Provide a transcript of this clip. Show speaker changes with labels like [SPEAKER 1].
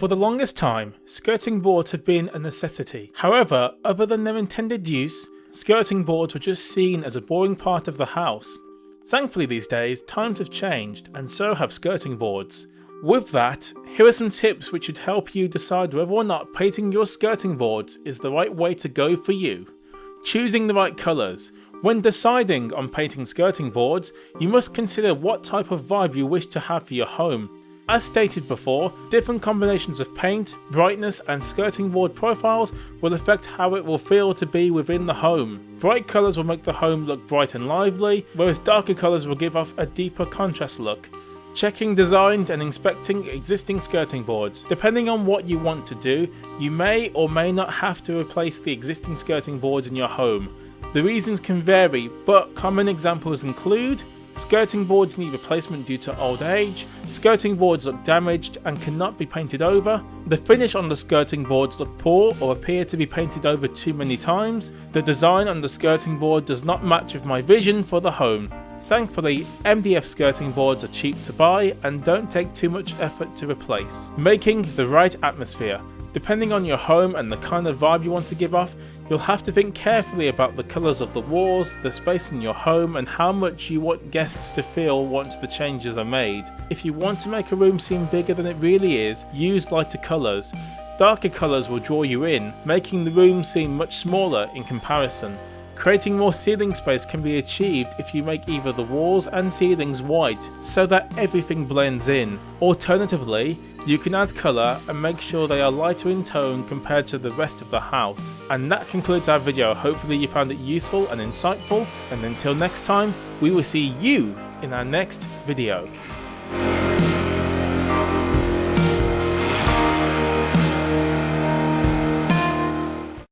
[SPEAKER 1] For the longest time, skirting boards have been a necessity. However, other than their intended use, skirting boards were just seen as a boring part of the house. Thankfully these days, times have changed, and so have skirting boards. With that, here are some tips which should help you decide whether or not painting your skirting boards is the right way to go for you. Choosing the right colours. When deciding on painting skirting boards, you must consider what type of vibe you wish to have for your home. As stated before, different combinations of paint, brightness and skirting board profiles will affect how it will feel to be within the home. Bright colours will make the home look bright and lively, whereas darker colours will give off a deeper contrast look. Checking designs and inspecting existing skirting boards. Depending on what you want to do, you may or may not have to replace the existing skirting boards in your home. The reasons can vary, but common examples include skirting boards need replacement due to old age, skirting boards look damaged and cannot be painted over, the finish on the skirting boards look poor or appear to be painted over too many times, the design on the skirting board does not match with my vision for the home. Thankfully, MDF skirting boards are cheap to buy and don't take too much effort to replace. Making the right atmosphere. Depending on your home and the kind of vibe you want to give off, you'll have to think carefully about the colours of the walls, the space in your home and how much you want guests to feel once the changes are made. If you want to make a room seem bigger than it really is, use lighter colours. Darker colours will draw you in, making the room seem much smaller in comparison. Creating more ceiling space can be achieved if you make either the walls and ceilings white so that everything blends in. Alternatively, you can add colour and make sure they are lighter in tone compared to the rest of the house. And that concludes our video. Hopefully you found it useful and insightful, and until next time, we will see you in our next video.